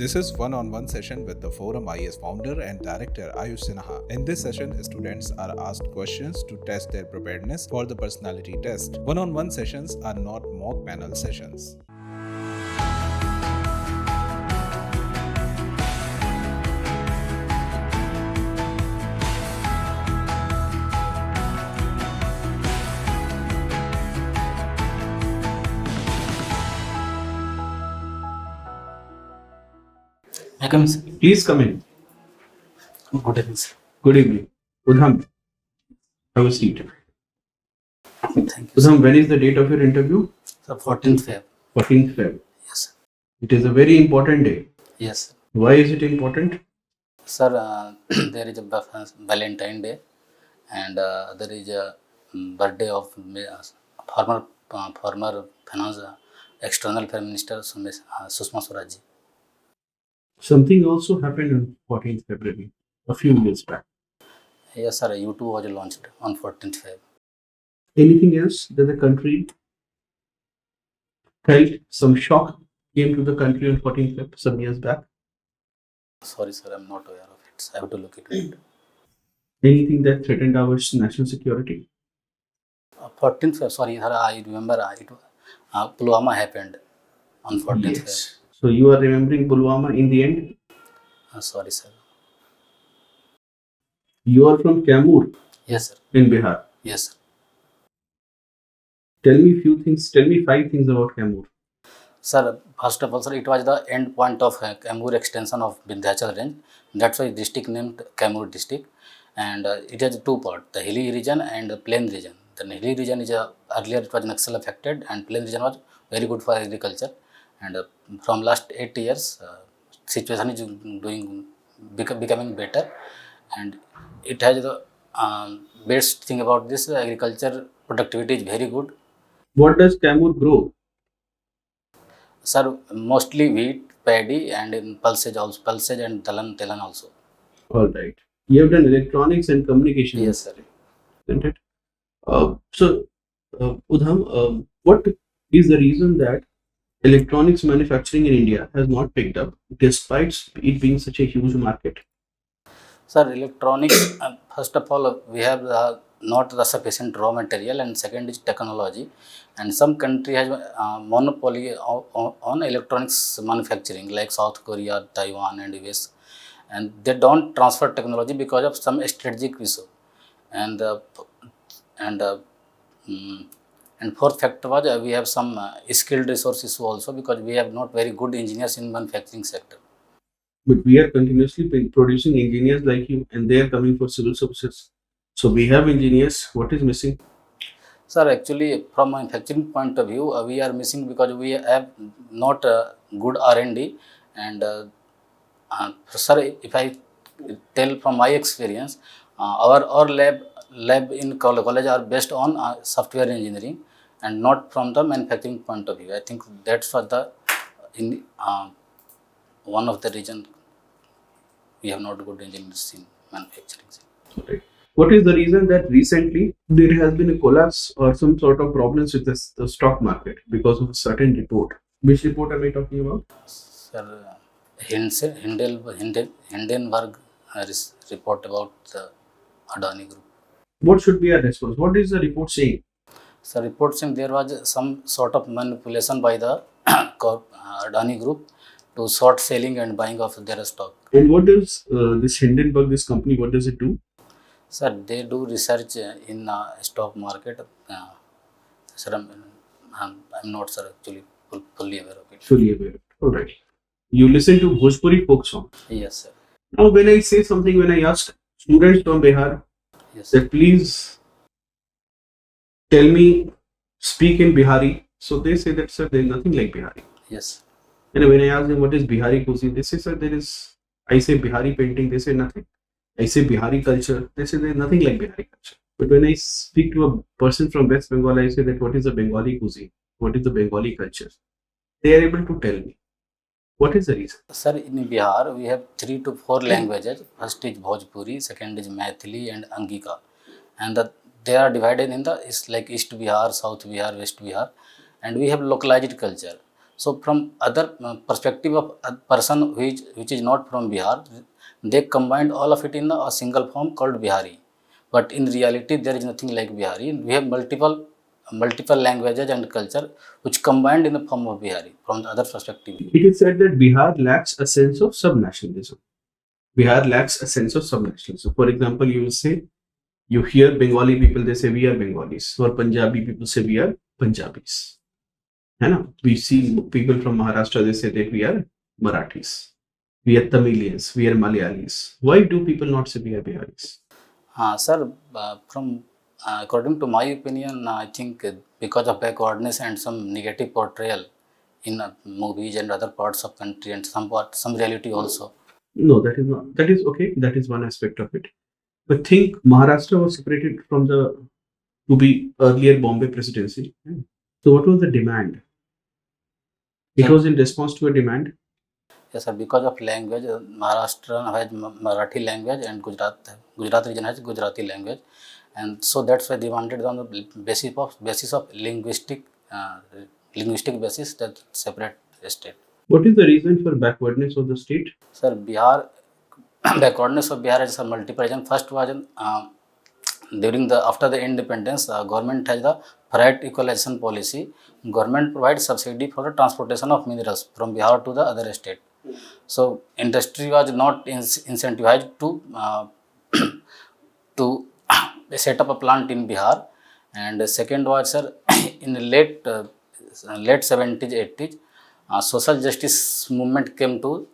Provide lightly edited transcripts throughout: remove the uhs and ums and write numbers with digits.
This is one-on-one session with the ForumIAS founder and director 𝐂𝐡𝐚𝐬𝐫𝐢𝐻. In this session, students are asked questions to test their preparedness for the personality test. One-on-one sessions are not mock panel sessions. Please come in. Good evening, sir. Good evening. Udham, have a seat. Thank you. Udham, when is the date of your interview? Sir, 14th Feb. 14th Feb. Yes, sir. It is a very important day. Yes, sir. Why is it important? Sir, there is a Valentine Day, and there is a birthday of former finance external affairs minister Sushma Swaraj ji. Something also happened on 14th February, a few years back. Yes, sir. U2 was launched on 14th Feb. Anything else that the country felt some shock came to the country on 14th Feb some years back? Sorry, sir, I'm not aware of it. I have to look into it. Anything that threatened our national security? 14th Feb, sorry, sir, I remember Pulwama happened on 14th Yes. So you are remembering Pulwama in the end? Feb. Sorry, sir. You are from Kaimur Yes, sir. in Bihar. Yes, sir. Tell me few things. Tell me 5 things about Kaimur. Sir, first of all, sir, it was the end point of Kaimur extension of Vindhyachal range. That's why district named Kaimur district, and it has two parts: the hilly region and the plain region. The hilly region is earlier it was Naxal affected, and plain region was very good for agriculture. And from last 8 years, situation is becoming better, and it has the best thing about this agriculture productivity is very good. What does Kaimur grow? Sir, mostly wheat, paddy, and in pulses and telan also. All right. You have done electronics and communication. Yes, sir. Isn't it? Udham, what is the reason that electronics manufacturing in India has not picked up despite it being such a huge market? Sir, electronics, first of all, we have not the sufficient raw material, and second is technology. And some country has monopoly on electronics manufacturing, like South Korea, Taiwan, and US. And they don't transfer technology because of some strategic issue. And fourth factor was we have some skilled resource issue also, because we have not very good engineers in manufacturing sector. But we are continuously producing engineers like you, and they are coming for civil services. So we have engineers. What is missing? Sir, actually, from manufacturing point of view, we are missing because we have not good R&D. And sir, if I tell from my experience, our lab in college are based on software engineering and not from the manufacturing point of view. I think that's what one of the reason we have not good engineers in manufacturing. Okay. What is the reason that recently there has been a collapse or some sort of problems with the stock market because of a certain report? Which report am I talking about? Sir, Hindenburg report about the Adani Group. What should be our response? What is the report saying? Sir, report saying there was some sort of manipulation by the Adani Group to short selling and buying of their stock. And what does this Hindenburg, this company, what does it do? Sir, they do research in stock market. Sir, I'm not, sir, actually fully aware of it. Fully aware. All right. You listen to Bhojpuri folk song. Yes, sir. Now, when I say something, when I ask students from Bihar Yes, sir. that please tell me, speak in Bihari, so they say that, sir, there is nothing like Bihari. Yes. And when I ask them what is Bihari cuisine, they say, sir, there is. I say Bihari painting, they say nothing. I say Bihari culture, they say there is nothing like Bihari culture. But when I speak to a person from West Bengal, I say that what is the Bengali cuisine? What is the Bengali culture? They are able to tell me. What is the reason? Sir, in Bihar, we have 3 to 4 languages. First is Bhojpuri, second is Maithili and Angika. And they are divided in it's like East Bihar, South Bihar, West Bihar. And we have localized culture. So from other perspective of a person which is not from Bihar, they combined all of it in a single form called Bihari. But in reality, there is nothing like Bihari. We have multiple languages and culture which combined in the form of Bihari from the other perspective. It is said that Bihar lacks a sense of subnationalism. Bihar lacks a sense of subnationalism. For example, you will say, you hear Bengali people, they say we are Bengalis, or Punjabi people say we are Punjabis. We see people from Maharashtra, they say that we are Marathis, we are Tamilians, we are Malayalis. Why do people not say we are Biharis? Sir, according to my opinion, I think because of backwardness and some negative portrayal in movies and other parts of country and some reality also. No, that is not. That is okay. That is one aspect of it. But think Maharashtra was separated from the to be earlier Bombay presidency. So what was the demand? It was in response to a demand. Yes, sir. Because of language, Maharashtra has Marathi language and Gujarat region has Gujarati language, and so that's why they wanted on the basis of linguistic basis that separate state. What is the reason for backwardness of the state? Sir, Bihar backwardness of Bihar has a multiple reason. First was after the independence, government has the freight equalization policy. Government provides subsidy for the transportation of minerals from Bihar to the other state. So industry was not incentivized to set up a plant in Bihar. And the second was, sir, in the late 70s, 80s, social justice movement came to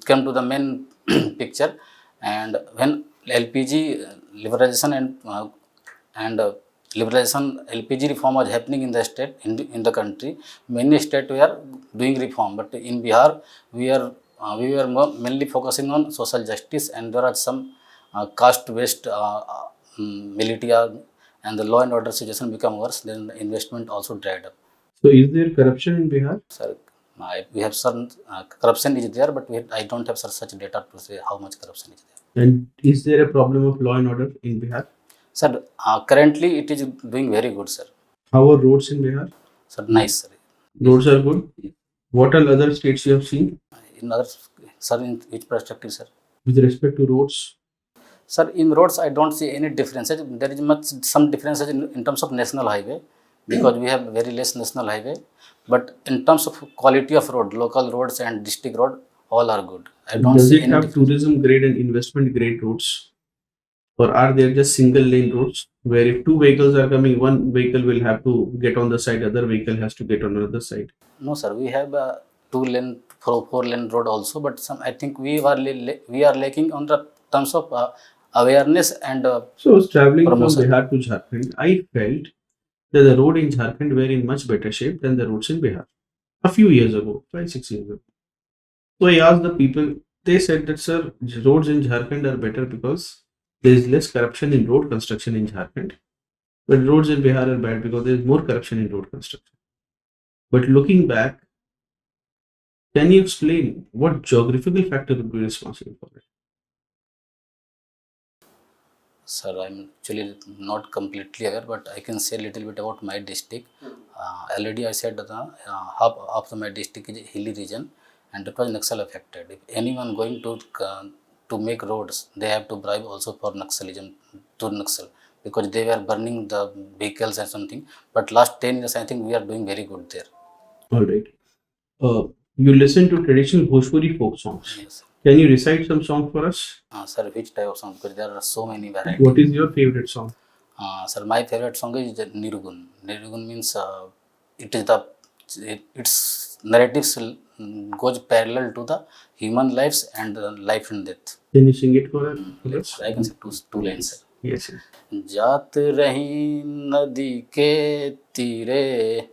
the main picture, and when LPG liberalization and liberalization LPG reform was happening in the state in the country, many states were doing reform, but in Bihar we were mainly focusing on social justice, and there are some caste-based militia, and the law and order situation become worse. Then the investment also dried up. So is there corruption in Bihar? Sir, we have certain corruption is there, but I don't have such data to say how much corruption is there. And is there a problem of law and order in Bihar? Sir, currently it is doing very good, sir. How are roads in Bihar? Sir, nice, sir. Roads are good. What are other states you have seen? In other, sir, in which perspective, sir? With respect to roads? Sir, in roads, I don't see any differences. There is some differences in terms of national highway, because we have very less national highway. But in terms of quality of road, local roads and district road, all are good. I don't Does see it any have tourism grade and investment grade roads? Or are there just single lane roads where if two vehicles are coming, one vehicle will have to get on the side, other vehicle has to get on another side? No, sir. We have a 2-lane, 4-lane road also, but I think we are lacking on the terms of awareness and So I was traveling promotion. from Bihar to Jharkhand. I felt that the road in Jharkhand were in much better shape than the roads in Bihar a few years ago, 5-6 years ago. So I asked the people, they said that, sir, roads in Jharkhand are better because there is less corruption in road construction in Jharkhand. But roads in Bihar are bad because there is more corruption in road construction. But looking back, can you explain what geographical factor would be responsible for it? Sir, I'm actually not completely aware, but I can say a little bit about my district. Already I said that half of my district is a hilly region, and it was Naxal affected. If anyone going to make roads, they have to bribe also for Naxalism to Naxal, because they were burning the vehicles and something. But last 10 years, I think we are doing very good there. All right. You listen to traditional Bhojpuri folk songs. Yes. Can you recite some song for us? Sir, which type of song? Because there are so many varieties. What is your favorite song? Sir, my favorite song is Nirugun. Nirugun means its narratives goes parallel to the human lives and life and death. Can you sing it for us? Yes, I can say two lines, sir. Yes. जात रही नदी के तीरे,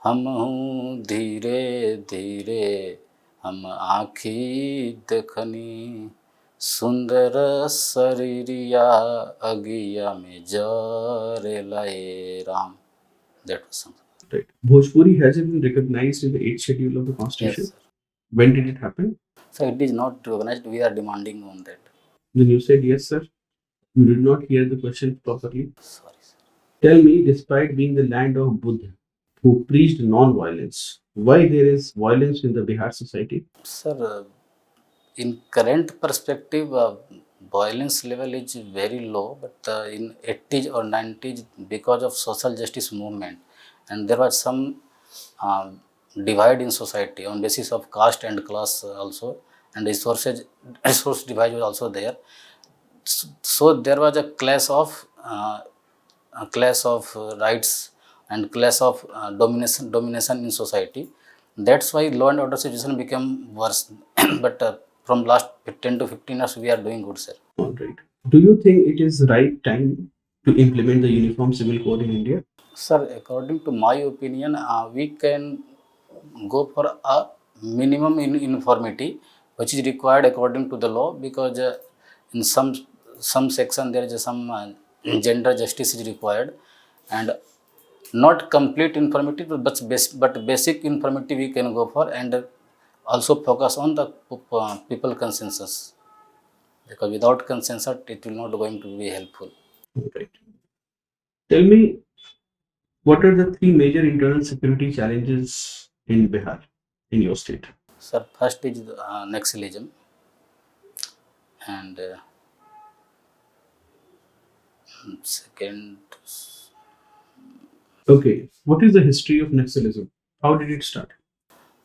हम हूँ धीरे धीरे, हम आँखी देखनी, सुंदर शरीरिया अगिया में जरे लाए Ram. That was something. Right. Bhojpuri has it been recognized in the 8th schedule of the Constitution? Yes, sir. When did it happen? So it is not recognized. We are demanding on that. Then you said yes, sir. You did not hear the question properly. Sorry, sir. Tell me, despite being the land of Buddha, who preached non-violence, Why there is violence in the Bihar society? Sir, in current perspective, violence level is very low, but in 80s or 90s, because of social justice movement, and there was some um, divide in society on basis of caste and class also, and resource divide was also there. So there was a clash of rights and clash of domination in society. That's why law and order situation became worse. But from last 10 to 15 years, we are doing good, sir. All right. Do you think it is right time to implement the Uniform Civil Code in India? Sir, according to my opinion, we can go for a minimum in uniformity, which is required according to the law, because in some section there is some gender justice is required, and not complete uniformity, but basic uniformity we can go for, and also focus on the people consensus, because without consensus it will not going to be helpful. All right. Tell me, what are the three major internal security challenges in Bihar, in your state? Sir, first is Naxalism, and second, Okay. What is the history of Naxalism? How did it start?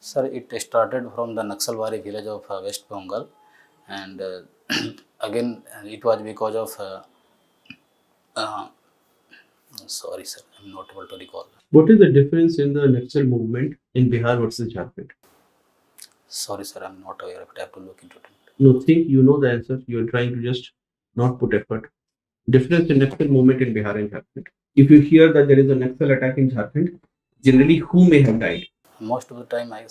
sir, it started from the Naxalbari village of West Bengal, and again it was because of uh, sorry, sir, I'm not able to recall. What is the difference in the Naxal movement in Bihar versus Jharkhand? Sorry, sir, I'm not aware of it. I have to look into it. No, think you know the answer. You're trying to just not put effort. Difference in Naxal movement in Bihar and Jharkhand. If you hear that there is a Naxal attack in Jharkhand, generally who may have died? Most of the time, I'm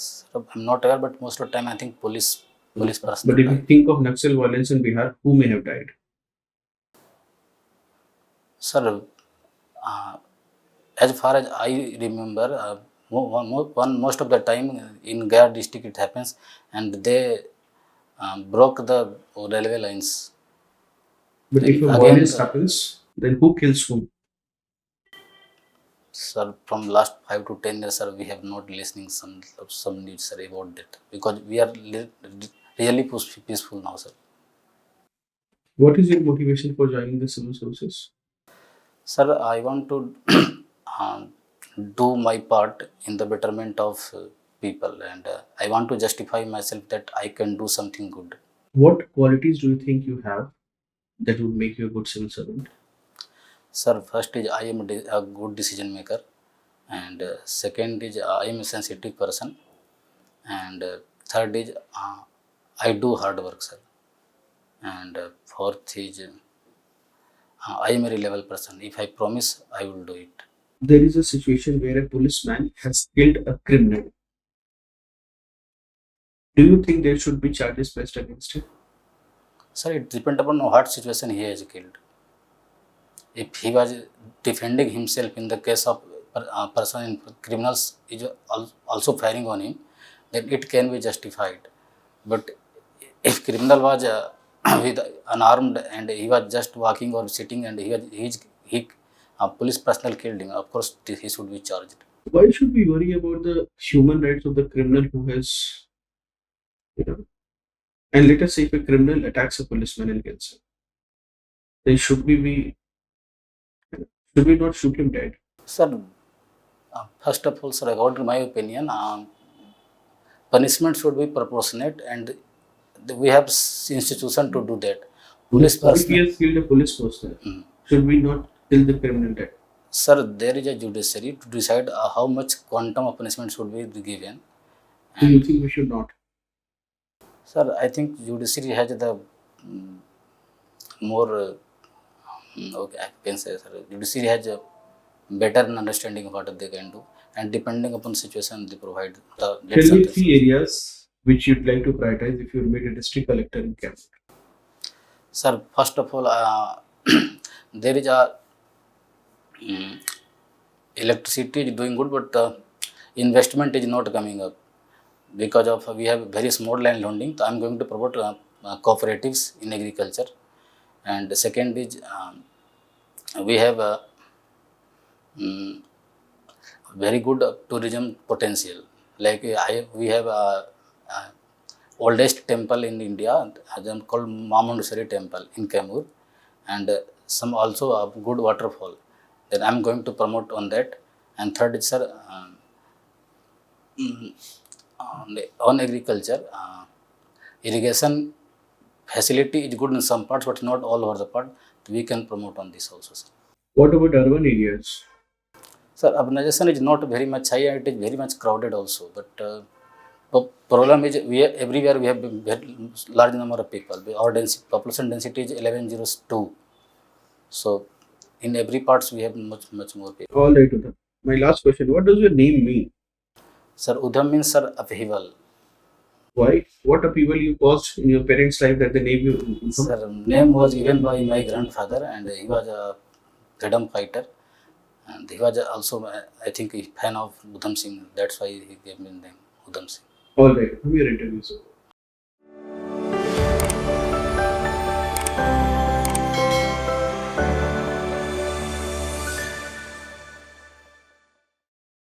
not aware, but most of the time I think police But personnel if you died. think of Naxal violence in Bihar, who may have died? Sir, as far as I remember, most of the time in Gaya district it happens, and they broke the railway lines. But if Then a again, violence happens, then who kills whom? sir, from last 5 to 10 years, sir, we have not listening some news, sir, about that, because we are really peaceful now, sir. What is your motivation for joining the civil services? Sir, I want to uh, do my part in the betterment of people, and I want to justify myself that I can do something good. What qualities do you think you have that would make you a good civil servant? Sir, first is I am a good decision maker, and second is I am a sensitive person, and third is I do hard work, sir, and fourth is I am a reliable person. If I promise, I will do it. There is a situation where a policeman has killed a criminal. Do you think there should be charges pressed against him? Sir, it depends upon what situation he has killed. If he was defending himself in the case of person in criminals is also firing on him, then it can be justified. But if criminal was with unarmed and he was just walking or sitting, and he police personnel killed him, of course he should be charged. Why should we worry about the human rights of the criminal who has, you know, and let us say if a criminal attacks a policeman and kills him, then should we not shoot him dead? Sir, first of all, sir, according to my opinion, punishment should be proportionate, and we have institution to do that. Police If he personnel, has killed a police person, should we not kill the criminal dead? sir, there is a judiciary to decide how much quantum of punishment should be given. Do you think we should not? Sir, I think judiciary has the more, okay, I can say, sir, judiciary has a better understanding of what they can do, and depending upon situation, they provide the death Tell me sentence. three areas which you'd like to prioritize if you're made a district collector in Kaimur. Sir, first of all, there is a electricity is doing good, but investment is not coming up because of we have very small land holding. So I'm going to promote cooperatives in agriculture, and the second is we have very good tourism potential. Like we have oldest temple in India, called Mamundeswari Temple in Kaimur, and some also a good waterfall. Then I'm going to promote on that. And third is, sir, on agriculture, irrigation facility is good in some parts, but not all over the part. We can promote on this also, sir. What about urban areas? Sir, urbanization is not very much high, and it is very much crowded also. But problem is everywhere we have very large number of people. Our population density is 1102. So in every parts we have much more people. All right, Udham. My last question: what does your name mean? Sir, Udham means, sir, upheaval. Why? What upheaval you caused in your parents' life that they named you Udham? Sir, name was given by my grandfather, and he was a freedom fighter, and he was also, I think, a fan of Udham Singh. That's why he gave me the name Udham Singh. All right, we are interview.